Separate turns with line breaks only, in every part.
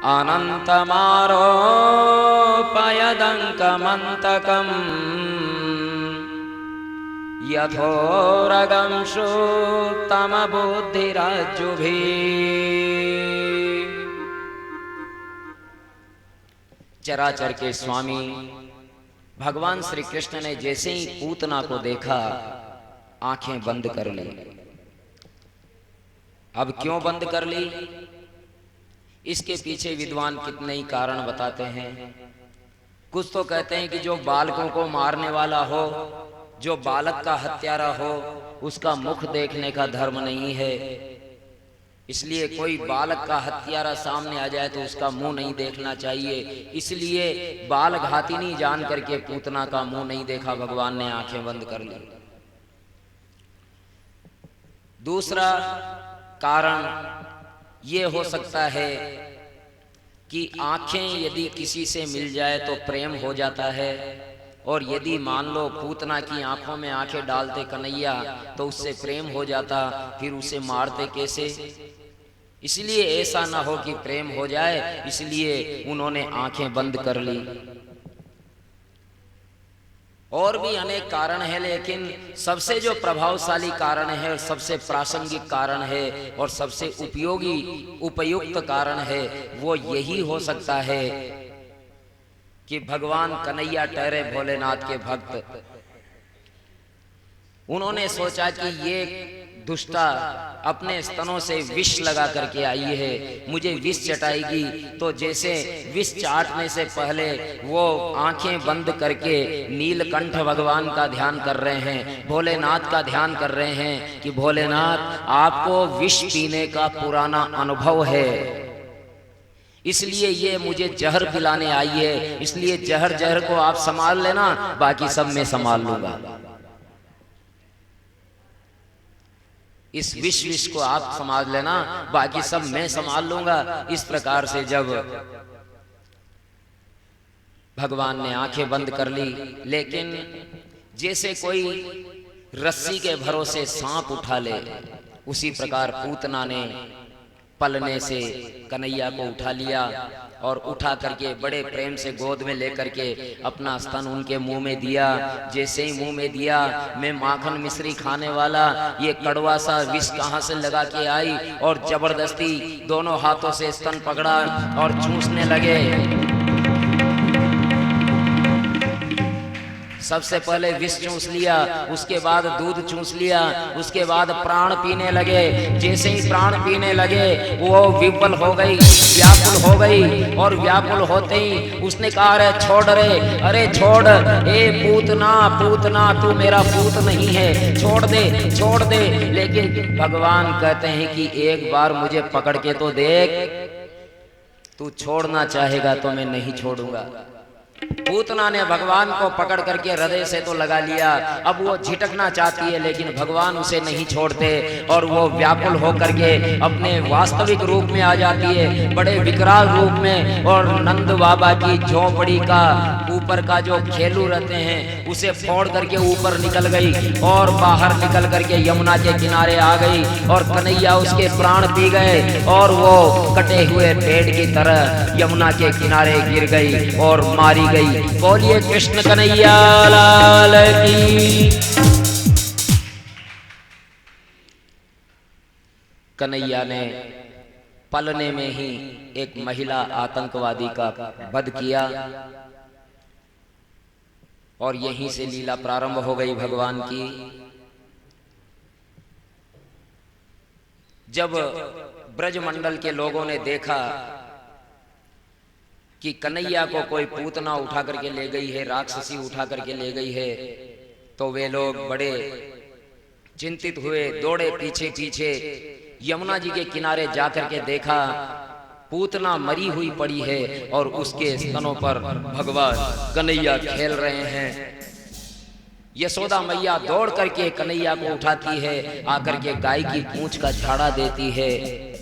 अनन्तमारोपयदङ्कमन्तकम् यथोरगं सुत्तमबुद्धिराज्जुभिः। चराचर के स्वामी भगवान श्री कृष्ण ने जैसे ही पूतना को देखा आंखें बंद कर ली। अब क्यों बंद कर ली, इसके पीछे विद्वान कितने ही कारण बताते हैं। कुछ तो कहते हैं कि जो बालकों को मारने वाला हो, जो बालक का हत्यारा हो, उसका मुख देखने का धर्म नहीं है, इसलिए कोई बालक का हत्यारा सामने आ जाए तो उसका मुंह नहीं देखना चाहिए, इसलिए बाल घातिनी जान करके पूतना का मुंह नहीं देखा, भगवान ने आंखें बंद कर ली। दूसरा कारण ये हो सकता है कि आंखें यदि किसी से मिल जाए तो प्रेम हो जाता है, और यदि मान लो पूतना की आंखों में आंखें डालते कन्हैया तो उससे प्रेम हो जाता, फिर उसे मारते कैसे। इसलिए ऐसा ना हो कि प्रेम हो जाए, इसलिए उन्होंने आंखें बंद कर ली। और भी अनेक कारण है, लेकिन सबसे जो प्रभावशाली कारण है, सबसे प्रासंगिक कारण है और सबसे उपयुक्त कारण है, वो यही हो सकता है कि भगवान कन्हैया ठहरे भोलेनाथ के भक्त। उन्होंने सोचा कि ये दुष्टा अपने स्तनों से विष लगा करके आई है, मुझे विष चटाएगी, तो जैसे विष चाटने से पहले वो आंखें बंद करके नीलकंठ भगवान का ध्यान कर रहे हैं, भोलेनाथ का ध्यान कर रहे हैं कि भोलेनाथ आपको विष पीने का पुराना अनुभव है, इसलिए ये मुझे जहर पिलाने आई है, इसलिए जहर को आप संभाल लेना, बाकी सब मैं संभाल लूंगा। इस विष को आप संभाल लेना, बाकी सब मैं संभाल लूंगा। इस प्रकार से जब भगवान ने आंखें बंद कर ली, लेकिन जैसे कोई रस्सी के भरोसे सांप उठा ले, उसी प्रकार पूतना ने पलने से कन्हैया को उठा लिया और उठा करके बड़े प्रेम से गोद में लेकर के अपना स्तन उनके मुंह में दिया। जैसे ही मुंह में दिया, मैं माखन मिश्री खाने वाला ये कड़वा सा विष कहाँ से लगा के आई, और जबरदस्ती दोनों हाथों से स्तन पकड़ा और चूसने लगे। सबसे पहले विष चूस लिया, उसके बाद दूध चूस लिया, उसके बाद प्राण पीने लगे। जैसे ही प्राण पीने लगे वो विफल हो गई, व्याकुल हो गई, और व्याकुल होते ही उसने कहा अरे छोड़ रे, अरे छोड़, ए पूतना पूतना तू मेरा पूत नहीं है, छोड़ दे छोड़ दे। लेकिन भगवान कहते हैं कि एक बार मुझे पकड़ के तो देख, तू छोड़ना चाहेगा तो मैं नहीं छोड़ूंगा। पूतना ने भगवान को पकड़ करके हृदय से तो लगा लिया, अब वो झिटकना चाहती है लेकिन भगवान उसे नहीं छोड़ते, और वो व्याकुल होकर के अपने वास्तविक रूप में आ जाती है, बड़े विकराल रूप में, और नंद बाबा की झोपड़ी का ऊपर का जो खेलू रहते हैं उसे फोड़ करके ऊपर निकल गई, और बाहर निकल करके यमुना के किनारे आ गई, और कन्हैया उसके प्राण पी गए, और वो कटे हुए पेड़ की तरह यमुना के किनारे गिर गई और मारी गई। बोलिए कृष्ण कन्हैया लाल की। कन्हैया ने पलने में ही एक महिला आतंकवादी का वध किया, और यहीं से लीला प्रारंभ हो गई भगवान की। जब ब्रजमंडल के लोगों ने देखा कि कन्हैया को कोई पूतना उठा करके ले गई है, राक्षसी उठा करके ले गई है, तो वे लोग बड़े चिंतित हुए, दौड़े पीछे पीछे यमुना जी के किनारे जाकर के देखा पूतना मरी हुई पड़ी है, और उसके स्तनों पर भगवान कन्हैया खेल रहे हैं। यशोदा मैया दौड़ करके कन्हैया को उठाती है, आकर के गाय की पूंछ का झाड़ा देती है।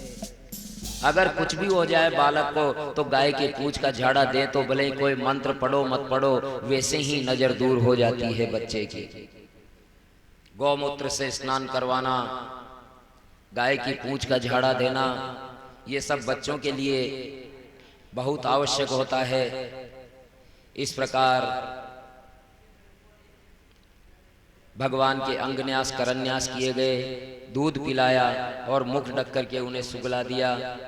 अगर कुछ भी हो जाए बालक को तो गाय के पूंछ का झाड़ा दे, तो भले कोई मंत्र पढ़ो मत पढ़ो, वैसे ही नजर दूर हो जाती है बच्चे की। गौमूत्र से स्नान करवाना, गाय की पूंछ का झाड़ा देना, ये सब बच्चों के लिए बहुत आवश्यक होता है। इस प्रकार भगवान के अंगन्यास करन्यास किए गए, दूध पिलाया और मुख ढक करके उन्हें सुगला दिया।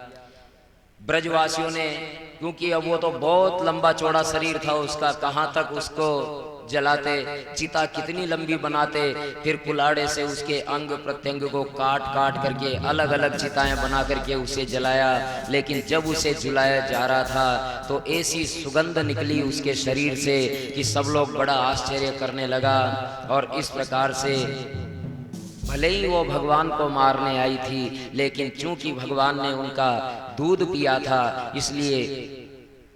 ब्रजवासियों ने, क्योंकि अब वो तो बहुत लंबा चौड़ा शरीर था उसका, कहाँ तक उसको जलाते, चिता कितनी लंबी बनाते, फिर कुल्हाड़े से उसके अंग प्रत्यंग को काट काट करके अलग अलग चिताएं बना करके उसे जलाया। लेकिन जब उसे जलाया जा रहा था तो ऐसी सुगंध निकली उसके शरीर से कि सब लोग बड़ा आश्चर्य करने लगा। और इस प्रकार से भले ही वो भगवान को मारने आई थी, लेकिन चूंकि भगवान ने उनका दूध पिया था इसलिए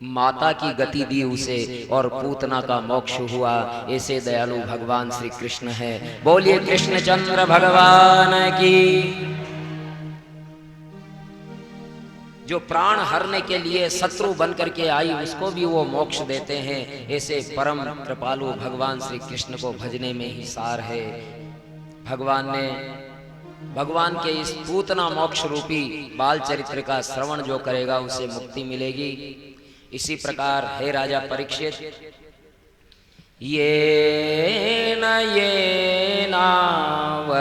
माता की गति दी उसे और पूतना का मोक्ष हुआ। ऐसे दयालु भगवान श्री कृष्ण है। बोलिए कृष्णचंद्र भगवान की। जो प्राण हरने के लिए शत्रु बन करके आई उसको भी वो मोक्ष देते हैं। ऐसे परम कृपालु भगवान श्री कृष्ण को भजने में ही सार है। भगवान के इस पूतना मोक्ष रूपी बाल चरित्र का श्रवण जो करेगा उसे मुक्ति मिलेगी। इसी प्रकार हे राजा परीक्षित, ये नावतारेण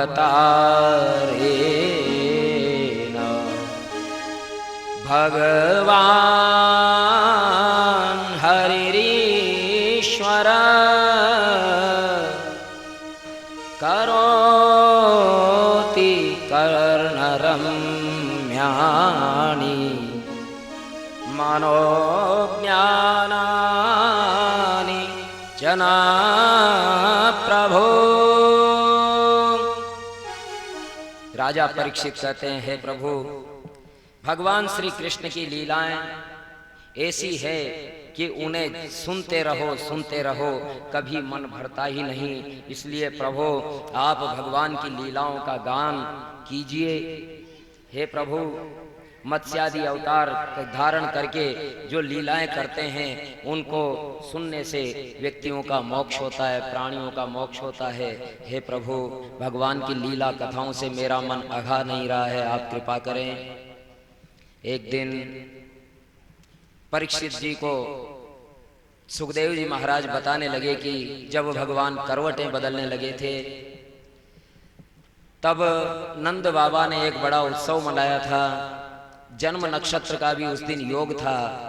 भगवान हरिरीश्वर करोति कर्णरम्याणि मनोज्ञानानि जना प्रभो। राजा परीक्षित कहते हैं, हे प्रभु, भगवान श्री कृष्ण की लीलाएं ऐसी है कि उन्हें सुनते रहो, कभी मन भरता ही नहीं। इसलिए प्रभु आप भगवान की लीलाओं का गान कीजिए। हे प्रभु, मत्स्यादि अवतार धारण करके जो लीलाएं करते हैं उनको सुनने से व्यक्तियों का मोक्ष होता है, प्राणियों का मोक्ष होता है। हे प्रभु, भगवान की लीला कथाओं से मेरा मन अघा नहीं रहा है, आप कृपा करें। एक दिन परीक्षित जी को सुखदेव जी महाराज बताने लगे कि जब भगवान करवटें बदलने लगे थे तब नंद बाबा ने एक बड़ा उत्सव मनाया था। जन्म नक्षत्र का भी उस दिन योग था।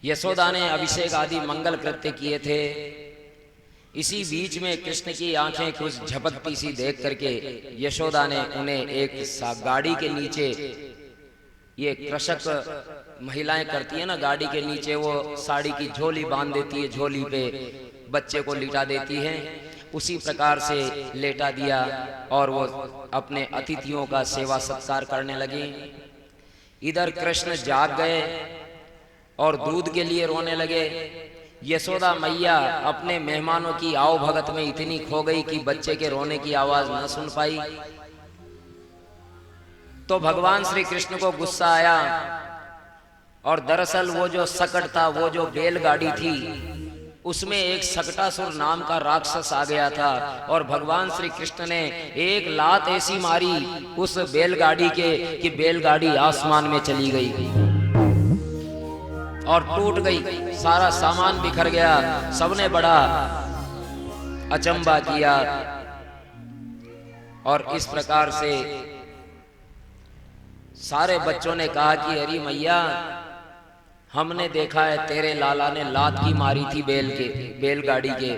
यशोदा ने अभिषेक आदि मंगल कृत्य किए थे। इसी बीच में कृष्ण की आंखें कुछ झपकती सी देख करके यशोदा ने उन्हें एक गाड़ी के नीचे, ये कृषक महिलाएं करती है ना, गाड़ी के नीचे वो साड़ी की झोली बांध देती है, झोली पे बच्चे को लिटा देती है, उसी प्रकार से लेटा दिया और वो अपने अतिथियों का सेवा सत्कार करने लगी। इधर कृष्ण जाग गए और दूध के लिए रोने लगे। यशोदा मैया अपने मेहमानों की आओ भगत में इतनी खो गई कि बच्चे के रोने की आवाज न सुन पाई। तो भगवान श्री कृष्ण को गुस्सा आया और दरअसल वो जो सकट था, वो जो बैलगाड़ी थी, उसमें एक सकटासुर नाम का राक्षस आ गया था और भगवान श्री कृष्ण ने एक लात ऐसी मारी उस बैलगाड़ी के कि बैलगाड़ी आसमान में चली गई और टूट गई, सारा सामान बिखर गया। सबने बड़ा अचंभा किया और इस प्रकार से सारे बच्चों ने कहा कि अरे मैया, हमने देखा है तेरे लाला ने लात की मारी थी बैलगाड़ी के,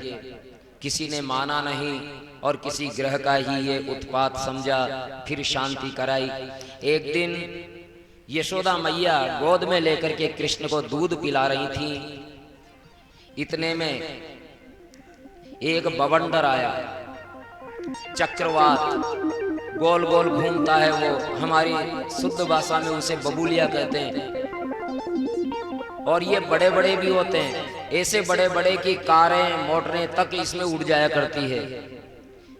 किसी ने माना नहीं और किसी ग्रह का ही ये उत्पात समझा, फिर शांति कराई। एक दिन यशोदा मैया गोद में लेकर के कृष्ण को दूध पिला रही थी। इतने में एक बवंडर आया, चक्रवात, गोल गोल घूमता है वो, हमारी शुद्ध भाषा में उसे बबूलिया कहते हैं। और ये बड़े बड़े भी होते हैं, ऐसे बड़े बड़े कि कारें मोटरें तक इसमें उड़ जाया करती है।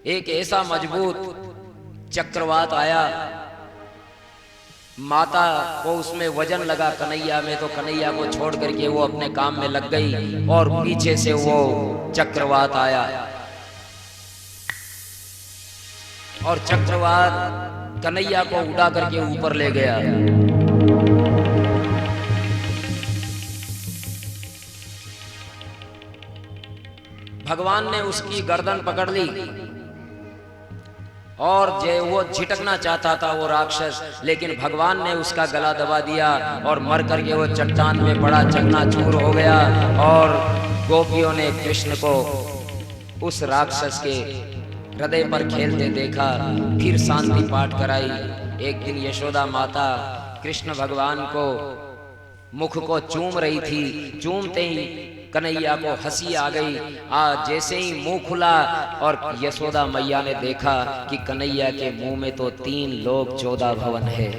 एक ऐसा मजबूत चक्रवात आया, माता को उसमें वजन लगा कन्हैया में, तो कन्हैया को छोड़ करके वो अपने काम में लग गई और पीछे से वो चक्रवात आया और चक्रवात कन्हैया को उड़ा करके ऊपर ले गया। भगवान ने उसकी गर्दन पकड़ ली और वो झिटकना चाहता था वो राक्षस, लेकिन भगवान ने उसका गला दबा दिया और मर करके वो चट्टान में पड़ा, चकनाचूर हो गया। और गोपियों ने कृष्ण को उस राक्षस के हृदय पर खेलते देखा, फिर शांति पाठ कराई। एक दिन यशोदा माता कृष्ण भगवान को मुख को चूम रही थी, चूमते ही कन्हैया को हंसी आ गई। जैसे ही मुंह खुला और यशोदा मैया ने देखा कि कन्हैया के मुंह में तो 3 लोक 14 भवन है।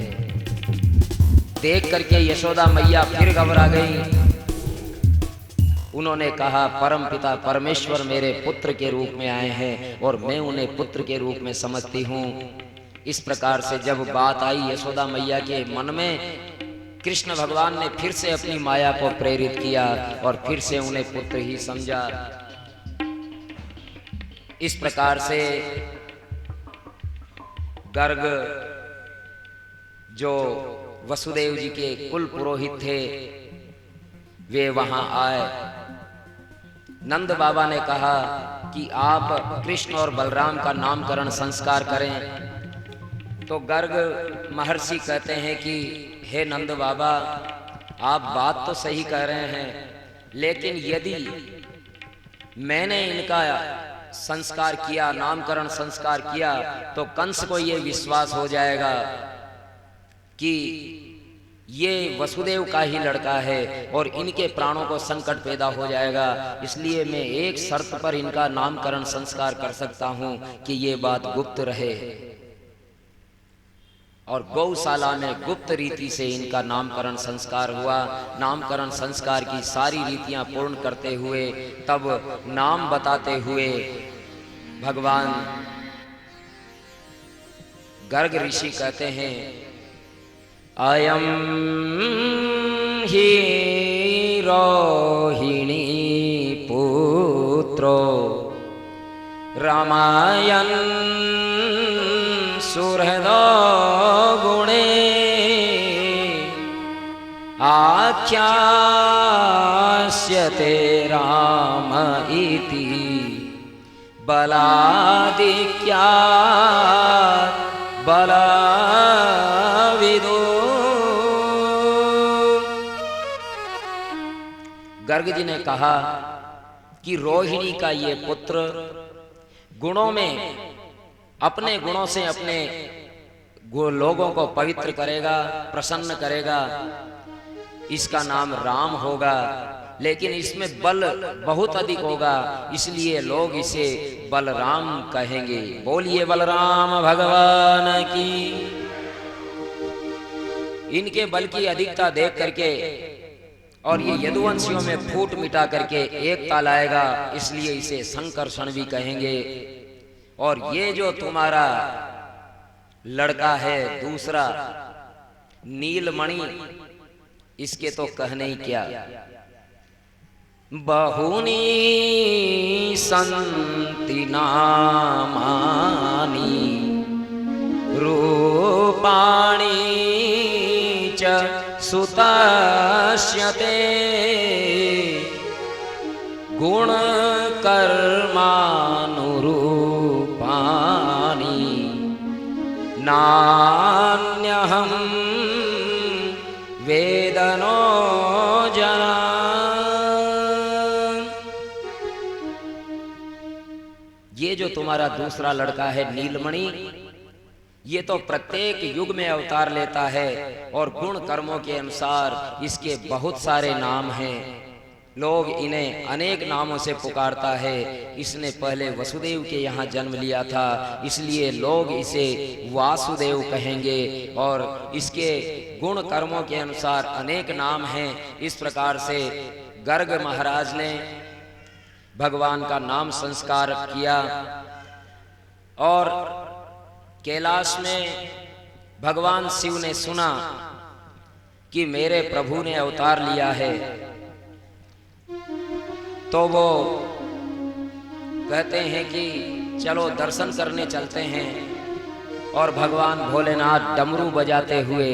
देख करके यशोदा मैया फिर घबरा गई। उन्होंने कहा, परम पिता परमेश्वर मेरे पुत्र के रूप में आए हैं और मैं उन्हें पुत्र के रूप में समझती हूँ। इस प्रकार से जब बात आई यशोदा मैया के मन में, कृष्ण भगवान ने फिर से अपनी माया को प्रेरित किया और फिर से उन्हें पुत्र ही समझा। इस प्रकार से गर्ग जो वसुदेव जी के कुल पुरोहित थे वे वहां आए। नंद बाबा ने कहा कि आप कृष्ण और बलराम का नामकरण संस्कार करें। तो गर्ग महर्षि कहते हैं कि हे नंद बाबा, आप बात तो सही कह रहे हैं, लेकिन यदि मैंने इनका संस्कार किया, नामकरण संस्कार किया, तो कंस को ये विश्वास हो जाएगा कि ये वसुदेव का ही लड़का है और इनके प्राणों को संकट पैदा हो जाएगा। इसलिए मैं एक शर्त पर इनका नामकरण संस्कार कर सकता हूं कि ये बात गुप्त रहे। और गौशाला में गुप्त रीति से इनका नामकरण संस्कार हुआ। नामकरण संस्कार की सारी रीतियां पूर्ण करते हुए तब नाम बताते हुए भगवान गर्ग ऋषि कहते हैं, अयम ही रोहिणी पुत्रो रामायण सुहृदो गुणे आख्यास्यते राम इति बलादिक्या बलविदो। गर्ग जी ने कहा कि रोहिणी का ये पुत्र गुणों में, अपने गुणों से अपने लोगों को पवित्र करेगा, प्रसन्न करेगा। इसका नाम राम होगा, लेकिन इसमें बल बहुत अधिक होगा, इसलिए लोग इसे बलराम कहेंगे। बोलिए बलराम भगवान की। इनके बल की अधिकता देख करके और ये यदुवंशियों में फूट मिटा करके एकता लाएगा, इसलिए इसे संकर्षण भी कहेंगे। और ये जो तुम्हारा लड़का है दूसरा नीलमणि, इसके तो कहने ही क्या। बहुनी संति नामानि रूपाणि च सुतस्यते गुण कर्मानुरूपाणि नान्यहं वेदनो जना। ये जो तुम्हारा दूसरा लड़का है नीलमणि, ये तो प्रत्येक युग में अवतार लेता है और गुण कर्मों के अनुसार इसके बहुत सारे नाम हैं। लोग इन्हें अनेक नामों से पुकारता है। इसने पहले वसुदेव के यहाँ जन्म लिया था, इसलिए लोग इसे वासुदेव कहेंगे। और इसके गुण कर्मों के अनुसार अनेक नाम हैं। इस प्रकार से गर्ग महाराज ने भगवान का नाम संस्कार किया। और कैलाश में भगवान शिव ने सुना कि मेरे प्रभु ने अवतार लिया है, तो वो कहते हैं कि चलो दर्शन करने चलते हैं। और भगवान भोलेनाथ डमरू बजाते हुए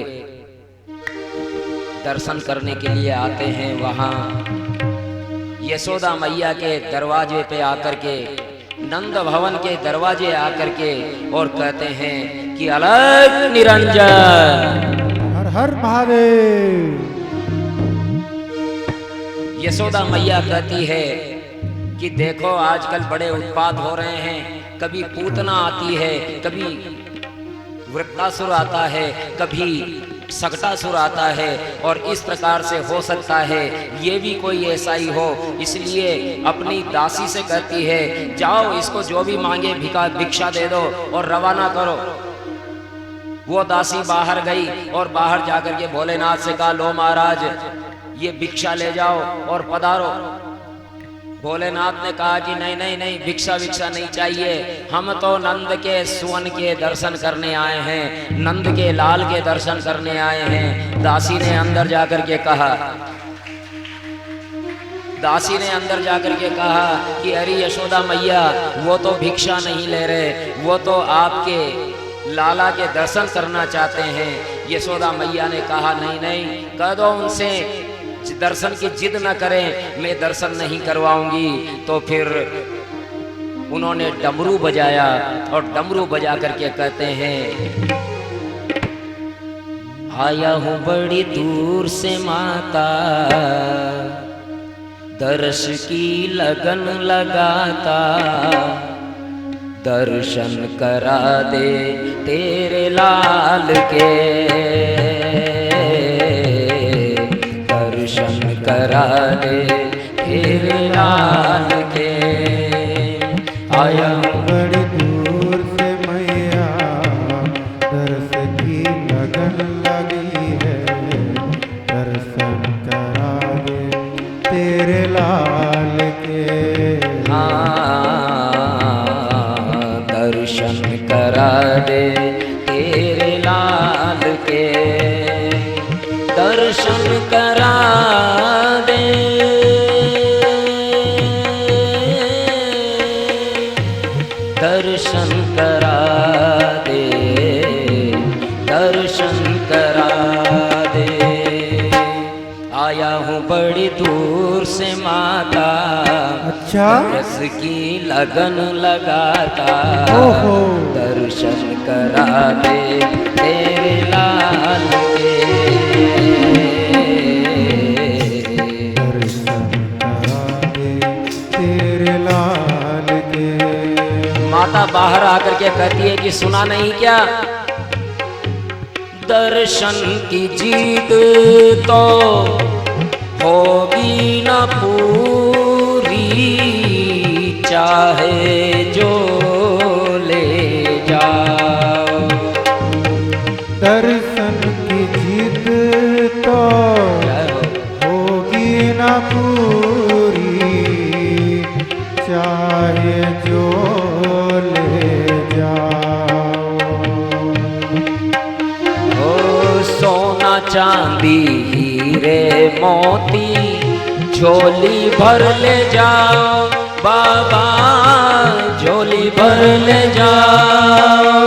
दर्शन करने के लिए आते हैं। वहाँ यशोदा मैया के दरवाजे पे आकर के, नंद भवन के दरवाजे आकर के और कहते हैं कि अलग निरंजन,
हर हर महादेव।
यशोदा मैया कहती है कि देखो आजकल बड़े उत्पात हो रहे हैं, कभी पूतना आती है, कभी वृत्तासुर आता है, कभी सकटासुर आता है, और इस प्रकार से हो सकता है ये भी कोई ऐसा ही हो। इसलिए अपनी दासी से कहती है जाओ इसको जो भी मांगे भिक्षा दे दो और रवाना करो। वो दासी बाहर गई और बाहर जाकर के भोलेनाथ से कहा लो महाराज ये भिक्षा ले जाओ और पधारो। भोलेनाथ ने कहा कि नहीं नहीं नहीं, भिक्षा नहीं चाहिए, हम तो नंद के सुवन के दर्शन करने आए हैं, नंद के लाल के दर्शन करने आए हैं। दासी ने अंदर जाकर के कहा, दासी ने अंदर जाकर के कहा कि अरे यशोदा मैया वो तो भिक्षा नहीं ले रहे, वो तो आपके लाला के दर्शन करना चाहते हैं। यशोदा मैया ने कहा नहीं नहीं, कह दो उनसे दर्शन की जिद न करें, मैं दर्शन नहीं करवाऊंगी। तो फिर उन्होंने डमरू बजाया और डमरू बजा करके कहते हैं आया हूं बड़ी दूर से माता, दर्श की लगन लगाता, दर्शन करा दे तेरे लाल के, दर्शन करा दे तेरे लाल के। आया
बड़ी दूर से मैया, दर्श की लगन लगी है, दर्शन करा दे तेरे लाल के।
दर्शन करा दे तेरे लाल के, दर्शन करा दे, दर्शन करा दे, दर्शन करा दे। आया हूँ बड़ी दूर से माता,
अच्छा
रस की लगन लगाता,
ओहो
दर्शन करा दे तेरे लाल के,
दर्शन करा दे तेरे लाल के।
माता बाहर आकर के कहती है कि सुना नहीं क्या, दर्शन की जीत तो होगी न पूरी, चाहे जो ले जाओ।
दर्शन की जीत तो होगी न पूरी, चाहे जो ले जाओ।
ओ सोना चांदी हीरे मोती झोली भर ले जाओ बाबा, झोली भर ले जाओ,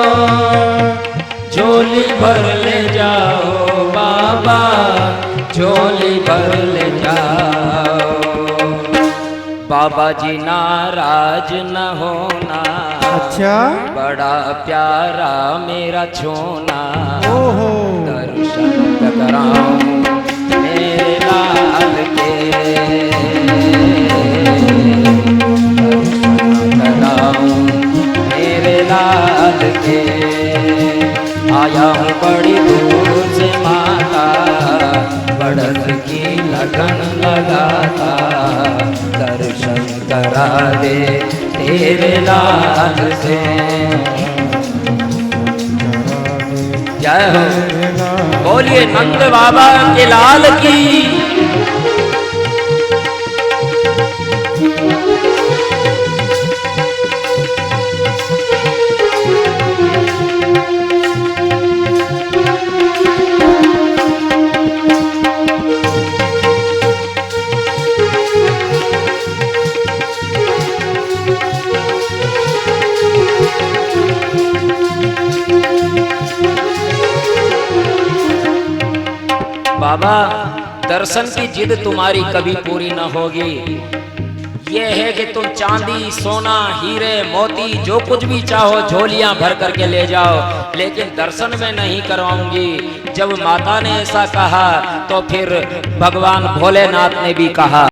झोली भर ले जाओ बाबा, झोली भर ले जाओ। बाबा जी नाराज न होना,
अच्छा
बड़ा प्यारा मेरा छोना,
ओहो
दर्शन कराऊं मेरे लाल के, दर्शन कराऊं मेरे लाल के। आया हूँ बड़ी दूर से माता, बड़स की लगन लगाता, दर्शन करा दे तेरे लाल से। जय हो, बोलिए नंद बाबा के लाल की। बाबा दर्शन की जिद तुम्हारी कभी पूरी न होगी, ये है कि तुम चांदी सोना हीरे मोती जो कुछ भी चाहो झोलियां भर करके ले जाओ, लेकिन दर्शन में नहीं करवाऊंगी। जब माता ने ऐसा कहा तो फिर भगवान भोलेनाथ ने भी कहा।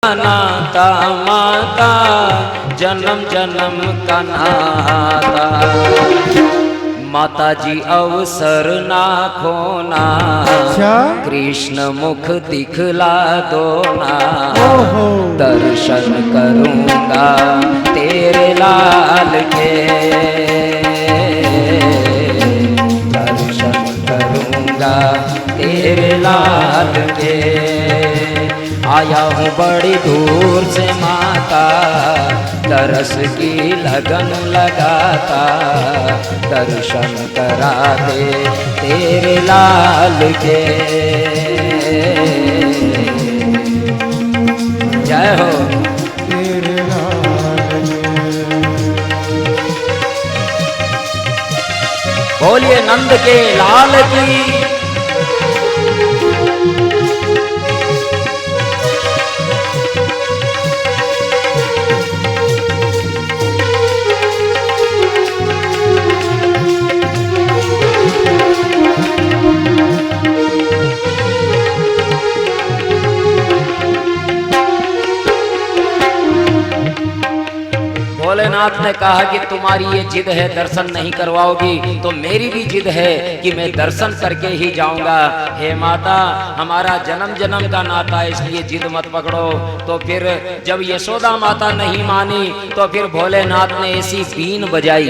नाता माता जन्म जन्म का नाता, माता जी अवसर ना खोना,
अच्छा
कृष्ण मुख दिखला दो ना,
ओहो
दर्शन करूंगा तेरे लाल के, दर्शन करूंगा तेरे लाल के। आया हूँ बड़ी दूर से माता, तरस की लगन लगाता, दर्शन करा दे तेरे लाल के। जय हो
तेरे लाल
बोलिए नंद के लाल की। भोलेनाथ ने कहा कि तुम्हारी ये जिद है दर्शन नहीं करवाओगी, तो मेरी भी जिद है कि मैं दर्शन करके ही जाऊंगा। हे माता, हमारा जन्म जन्म का नाता है, इसलिए जिद मत पकड़ो। तो फिर जब यशोदा माता नहीं मानी तो फिर भोलेनाथ ने ऐसी बीन बजाई।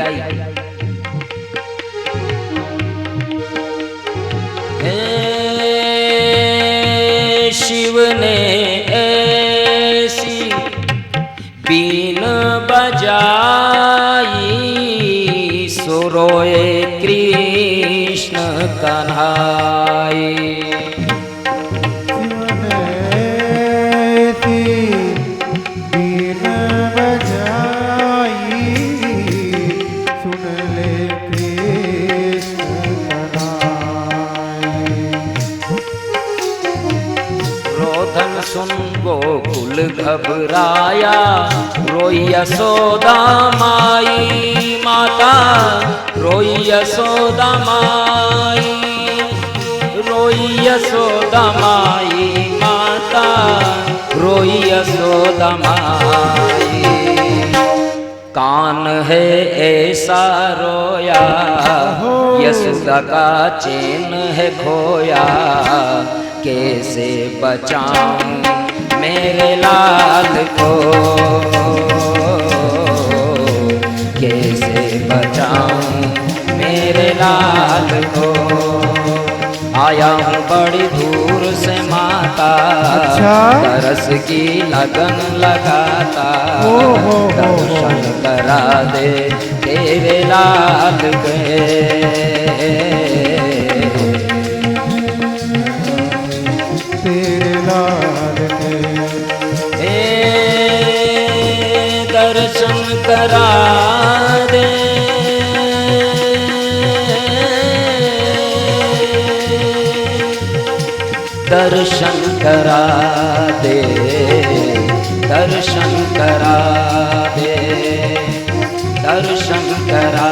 शिव ने ऐसी बीन बजाई, सुरोए कृष्ण कन्हाई।
बीन बजाई, सुन ले कृष्ण कन्हाई।
रोदन सुन गोकुल घबराया, रोई यशोदा माई माता, रोई यशोदा माई, रोई यशोदा माई माता, रोई यशोदा माई। कान है ऐसा रोया, यशोदा का चैन है खोया, कैसे बचाऊं मेरे लाल को, कैसे बचाऊं मेरे लाल को। आया हूँ बड़ी दूर से माता,
अच्छा
तरस की लगन लगाता,
ओहो
दर्शन करा दे तेरे लाल के।
तेरे लाल के
दर्शन करा दे, दर्शन करा दे, दर्शन करा दे, दर्शन करा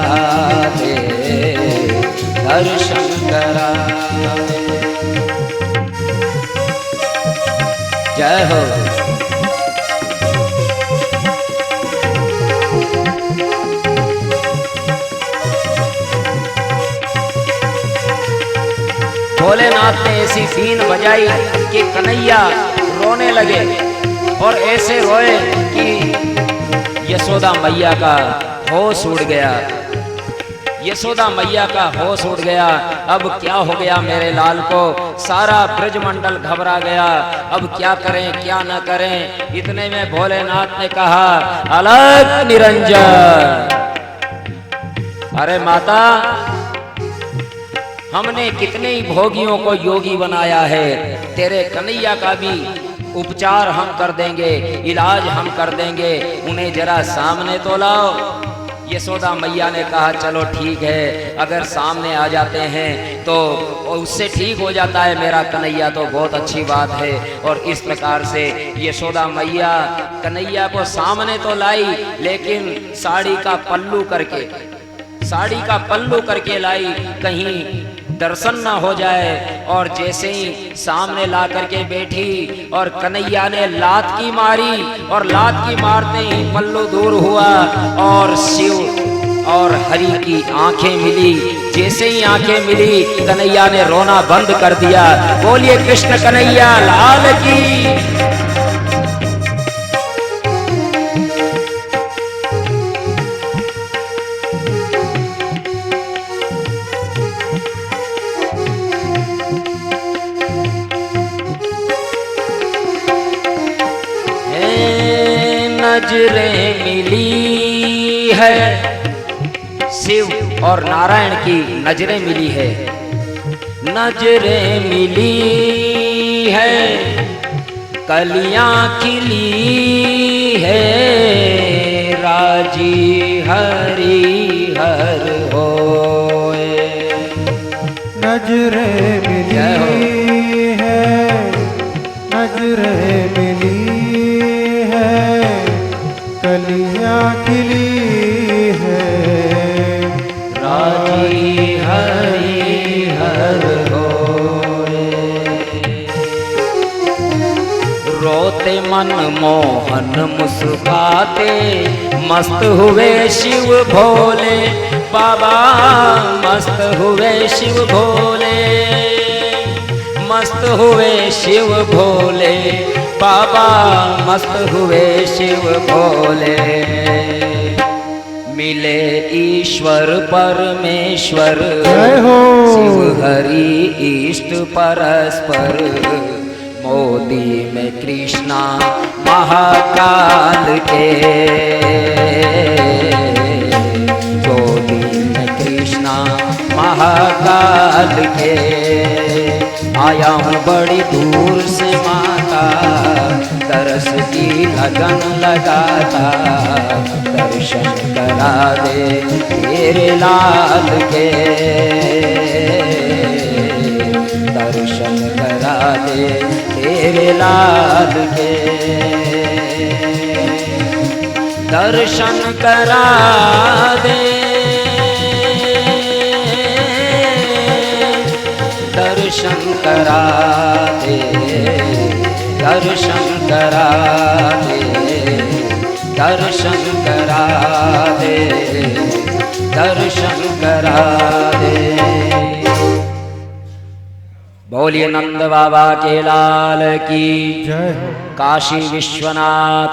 दे, दर्शन करा दे। जय हो। भोलेनाथ ने ऐसी बीन बजाई कि कन्हैया रोने लगे और ऐसे रोए कि यशोदा मैया का होश उड़ गया। यशोदा मैया का होश उड़ गया। अब क्या हो गया मेरे लाल को? सारा ब्रजमंडल घबरा गया। अब क्या करें क्या न करें। इतने में भोलेनाथ ने कहा, अलग निरंजन, अरे माता, हमने कितने ही भोगियों को योगी बनाया है, तेरे कन्हैया का भी उपचार हम कर देंगे, इलाज हम कर देंगे, उन्हें जरा सामने तो लाओ। यशोदा मैया ने कहा, चलो ठीक है, अगर सामने आ जाते हैं तो उससे ठीक हो जाता है मेरा कन्हैया, तो बहुत अच्छी बात है। और इस प्रकार से यशोदा मैया कन्हैया को सामने तो लाई, लेकिन साड़ी का पल्लू करके लाई, कहीं दर्शन ना हो जाए। और जैसे ही सामने ला करके बैठी और कन्हैया ने लात की मारी, और लात की मारते ही पल्लू दूर हुआ और शिव और हरि की आंखें मिली। जैसे ही आंखें मिली, कन्हैया ने रोना बंद कर दिया। बोलिए कृष्ण कन्हैया लाल की। नजरें मिली है, शिव और नारायण की नजरें मिली है। नजरें मिली है, कलियां खिली है, राजी हरि हर होए।
नजरें मिली है, नजरें मिली है, कलियां खिली है,
राजी हरि हर होए। रोते मन मोहन मुस्काते, मस्त हुए शिव भोले बाबा, मस्त हुए शिव भोले, मस्त हुए शिव भोले बाबा, मस्त हुए शिव भोले। मिले ईश्वर परमेश्वर, शिव हरि इष्ट परस्पर। मोदी में कृष्णा महाकाल के, मोदी में कृष्णा महाकाल के। आया हूँ बड़ी दूर से माता, दरस की लगन लगाता, दर्शन करा दे तेरे लाल के, दर्शन करा दे तेरे लाल के, दर्शन करा दे, दर्शन करा दे, दर्शन करा दे, दर्शन करा दे, दर्शन करा दे। बोलिए नंद बाबा के लाल की
जय हो।
काशी विश्वनाथ